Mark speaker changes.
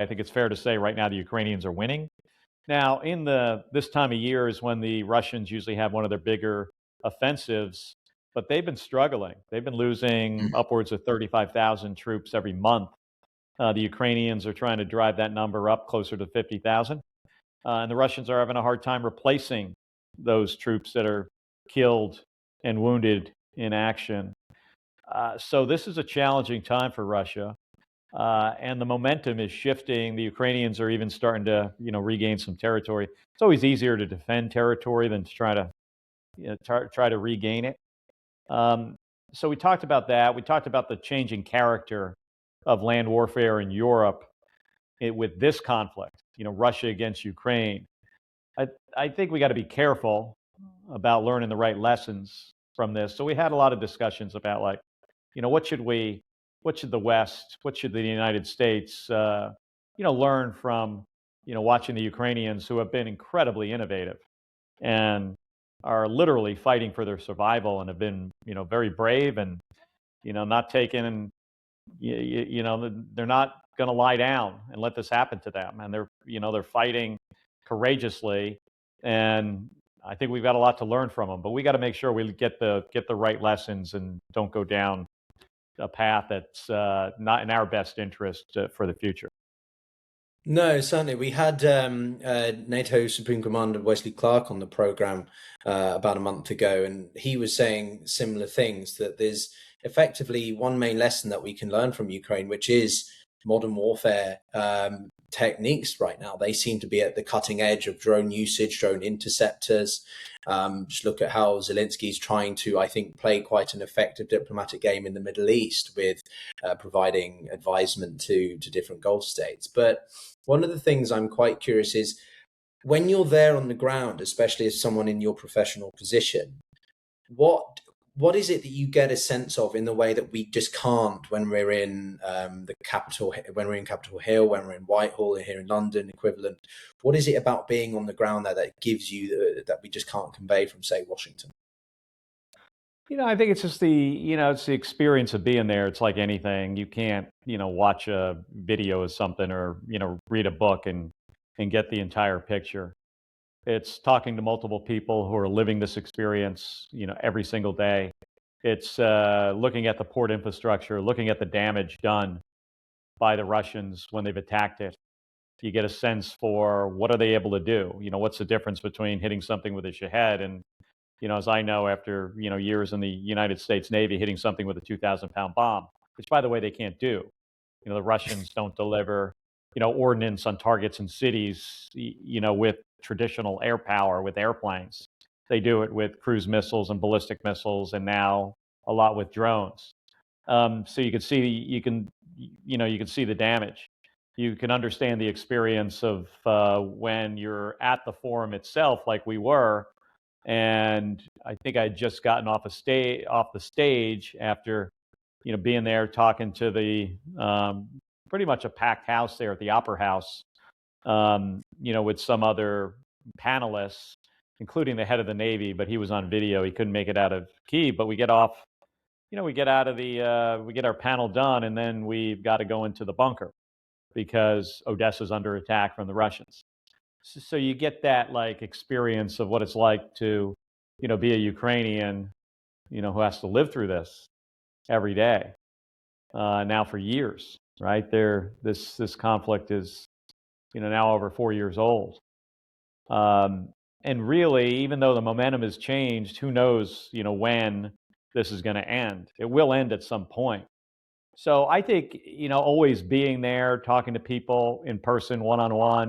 Speaker 1: I think it's fair to say right now the Ukrainians are winning. Now, in this time of year is when the Russians usually have one of their bigger offensives, but they've been struggling. They've been losing upwards of 35,000 troops every month. The Ukrainians are trying to drive that number up closer to 50,000. And the Russians are having a hard time replacing those troops that are killed and wounded in action. So this is a challenging time for Russia. And the momentum is shifting. The Ukrainians are even starting to, regain some territory. It's always easier to defend territory than to try to, try to regain it. So we talked about that. We talked about the changing character of land warfare in Europe with this conflict. Russia against Ukraine. I think we got to be careful about learning the right lessons from this. So we had a lot of discussions about like, what should the West, what should the United States, learn from, watching the Ukrainians who have been incredibly innovative and are literally fighting for their survival and have been, very brave and, not taking, they're not going to lie down and let this happen to them. And they're fighting courageously. And I think we've got a lot to learn from them, but we got to make sure we get the right lessons and don't go down a path that's not in our best interest for the future.
Speaker 2: No, certainly. We had NATO Supreme Commander Wesley Clark on the program about a month ago, and he was saying similar things, that there's effectively one main lesson that we can learn from Ukraine, which is modern warfare techniques right now. They seem to be at the cutting edge of drone usage, drone interceptors. Just look at how Zelensky's trying to, I think, play quite an effective diplomatic game in the Middle East with providing advisement to different Gulf states. But one of the things I'm quite curious is, when you're there on the ground, especially as someone in your professional position, what is it that you get a sense of in the way that we just can't when we're in the capital, when we're in Capitol Hill, when we're in Whitehall, here in London, equivalent? What is it about being on the ground there that gives you that we just can't convey from, say, Washington?
Speaker 1: I think it's just it's the experience of being there. It's like anything. You can't, watch a video of something or, read a book and get the entire picture. It's talking to multiple people who are living this experience, every single day. It's looking at the port infrastructure, looking at the damage done by the Russians when they've attacked it. You get a sense for what are they able to do? What's the difference between hitting something with a Shahed and, as I know after, years in the United States Navy, hitting something with a 2,000-pound bomb, which, by the way, they can't do. The Russians don't deliver, ordnance on targets in cities, with traditional air power, with airplanes. They do it with cruise missiles and ballistic missiles, and now a lot with drones. So you can see, you can see the damage. You can understand the experience of when you're at the forum itself, like we were. And I think I had just gotten off the stage after, being there talking to the pretty much a packed house there at the Opera House, with some other panelists, including the head of the Navy, but he was on video. He couldn't make it out of Kyiv. But we get off, we get out of we get our panel done, and then we've got to go into the bunker because Odessa's under attack from the Russians. So you get that like experience of what it's like to, be a Ukrainian, who has to live through this every day now for years, right? This conflict is, now over 4 years old. And really, even though the momentum has changed, who knows, when this is going to end? It will end at some point. So I think, always being there, talking to people in person, one-on-one,